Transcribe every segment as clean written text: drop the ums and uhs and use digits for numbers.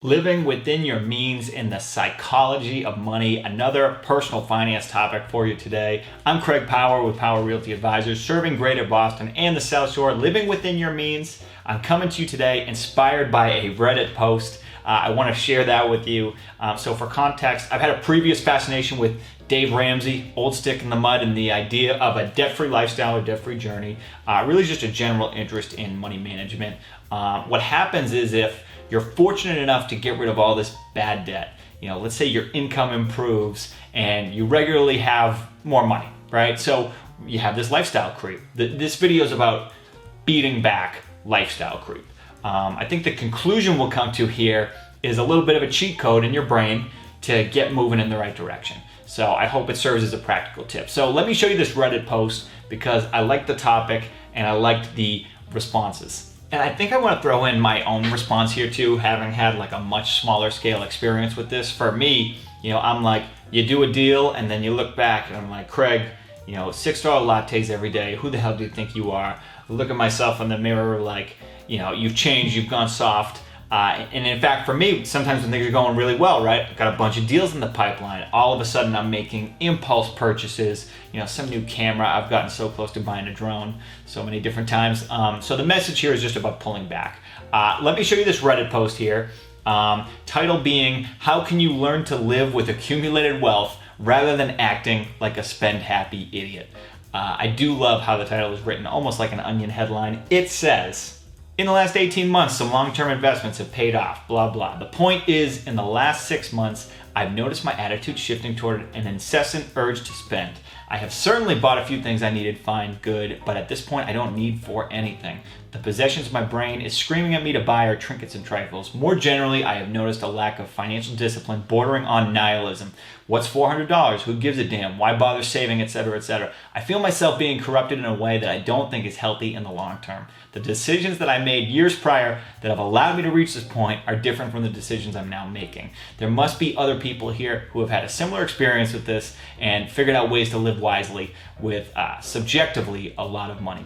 Living within your means and the psychology of money, another personal finance topic for you today. I'm Craig Power with Power Realty Advisors, serving Greater Boston and the South Shore. Living within your means. I'm coming to you today inspired by a Reddit post. I want to share that with you. So for context, I've had a previous fascination with Dave Ramsey, old stick in the mud, and the idea of a debt-free lifestyle or debt-free journey. Really just a general interest in money management. What happens is if you're fortunate enough to get rid of all this bad debt, let's say your income improves and you regularly have more money, right? So you have this lifestyle creep. This video is about beating back lifestyle creep. I think the conclusion we'll come to here is a little bit of a cheat code in your brain to get moving in the right direction. So I hope it serves as a practical tip. So let me show you this Reddit post because I liked the topic and I liked the responses. And I think I want to throw in my own response here too, having had like a much smaller scale experience with this. For me, I'm like, you do a deal and then you look back and I'm like, Craig, $6 lattes every day. Who the hell do you think you are? I look at myself in the mirror like, you've changed, you've gone soft. And in fact, for me, sometimes when things are going really well, right? I've got a bunch of deals in the pipeline. All of a sudden, I'm making impulse purchases. Some new camera. I've gotten so close to buying a drone so many different times. So the message here is just about pulling back. Let me show you this Reddit post here. Title being, how can you learn to live with accumulated wealth rather than acting like a spend-happy idiot? I do love how the title is written, almost like an Onion headline. It says, in the last 18 months, some long-term investments have paid off, blah, blah. The point is, in the last 6 months, I've noticed my attitude shifting toward an incessant urge to spend. I have certainly bought a few things I needed, fine, good, but at this point, I don't need for anything. The possessions my brain is screaming at me to buy are trinkets and trifles. More generally, I have noticed a lack of financial discipline bordering on nihilism. What's $400? Who gives a damn? Why bother saving, etc., etc.? I feel myself being corrupted in a way that I don't think is healthy in the long term. The decisions that I made years prior that have allowed me to reach this point are different from the decisions I'm now making. There must be other people here who have had a similar experience with this and figured out ways to live wisely with subjectively a lot of money.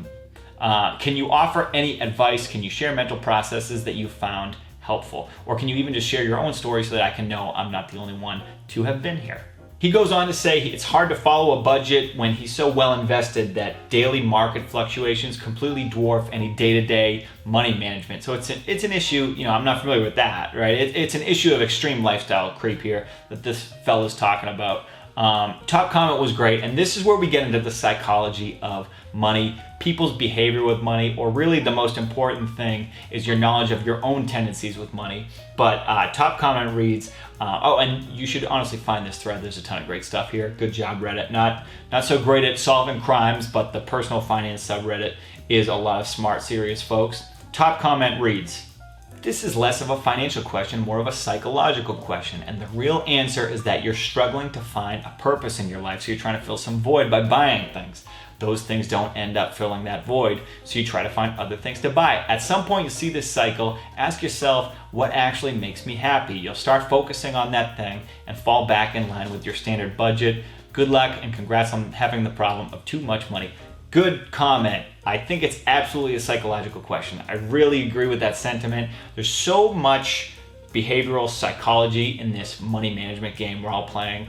Can you offer any advice? Can you share mental processes that you found helpful? Or can you even just share your own story so that I can know I'm not the only one to have been here? He goes on to say it's hard to follow a budget when he's so well invested that daily market fluctuations completely dwarf any day-to-day money management. So it's an issue, I'm not familiar with that, right? It's an issue of extreme lifestyle creep here that this fella's talking about. Top comment was great, and this is where we get into the psychology of money, people's behavior with money, or really the most important thing is your knowledge of your own tendencies with money. But top comment reads, and you should honestly find this thread. There's a ton of great stuff here. Good job, Reddit. Not so great at solving crimes, but the personal finance subreddit is a lot of smart, serious folks. Top comment reads, this is less of a financial question, more of a psychological question. And the real answer is that you're struggling to find a purpose in your life. So you're trying to fill some void by buying things. Those things don't end up filling that void. So you try to find other things to buy. At some point you see this cycle, ask yourself, what actually makes me happy? You'll start focusing on that thing and fall back in line with your standard budget. Good luck and congrats on having the problem of too much money. Good comment. I think it's absolutely a psychological question. I really agree with that sentiment. There's so much behavioral psychology in this money management game we're all playing.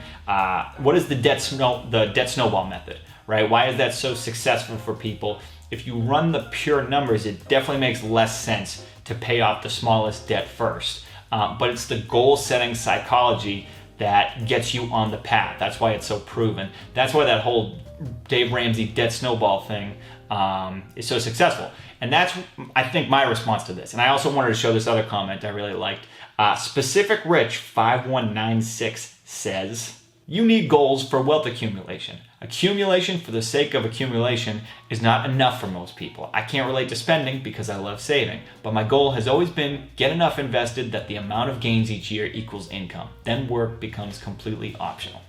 What is the debt snowball method, right? Why is that so successful for people? If you run the pure numbers, it definitely makes less sense to pay off the smallest debt first. But it's the goal-setting psychology that gets you on the path. That's why it's so proven. That's why that whole Dave Ramsey debt snowball thing is so successful. And that's, I think, my response to this. And I also wanted to show this other comment I really liked. Specific Rich 5196 says, you need goals for wealth accumulation. Accumulation for the sake of accumulation is not enough for most people. I can't relate to spending because I love saving, but my goal has always been get enough invested that the amount of gains each year equals income. Then work becomes completely optional.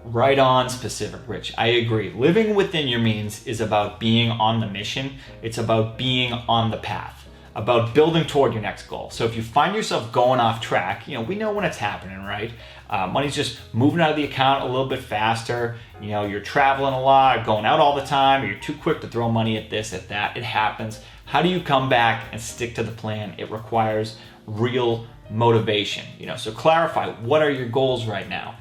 Right on, Specific Rich. I agree. Living within your means is about being on the mission. It's about being on the path, about building toward your next goal. So if you find yourself going off track, we know when it's happening, right? Money's just moving out of the account a little bit faster. You're traveling a lot, going out all the time, or you're too quick to throw money at this, at that. It happens. How do you come back and stick to the plan? It requires real motivation. So clarify, what are your goals right now?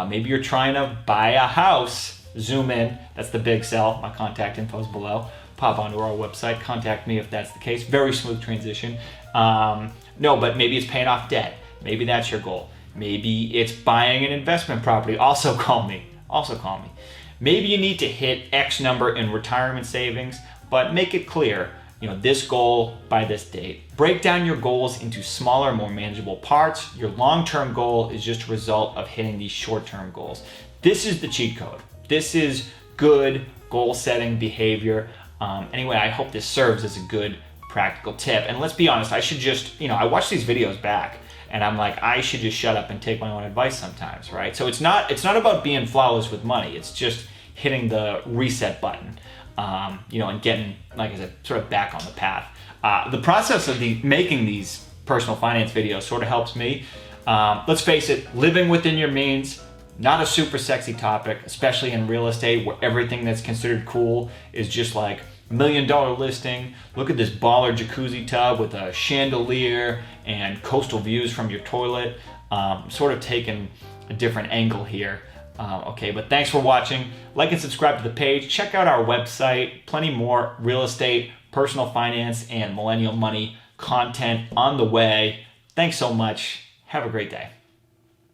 Maybe you're trying to buy a house. Zoom in. That's the big sell. My contact info is below. Pop onto our website. Contact me if that's the case. Very smooth transition. No, but maybe it's paying off debt. Maybe that's your goal. Maybe it's buying an investment property. Also call me. Maybe you need to hit X number in retirement savings, but make it clear, this goal by this date. Break down your goals into smaller, more manageable parts. Your long-term goal is just a result of hitting these short-term goals. This is the cheat code. This is good goal-setting behavior. Anyway, I hope this serves as a good practical tip. And let's be honest, I should just, I watch these videos back and I'm like, I should just shut up and take my own advice sometimes, right? So it's not about being flawless with money. It's just hitting the reset button, and getting, like I said, sort of back on the path. The process of making these personal finance videos sort of helps me. Let's face it, living within your means, not a super sexy topic, especially in real estate where everything that's considered cool is just like $1 million listing. Look at this baller jacuzzi tub with a chandelier and coastal views from your toilet. Sort of taking a different angle here. But thanks for watching. Like and subscribe to the page. Check out our website. Plenty more real estate, personal finance, and millennial money content on the way. Thanks so much. Have a great day.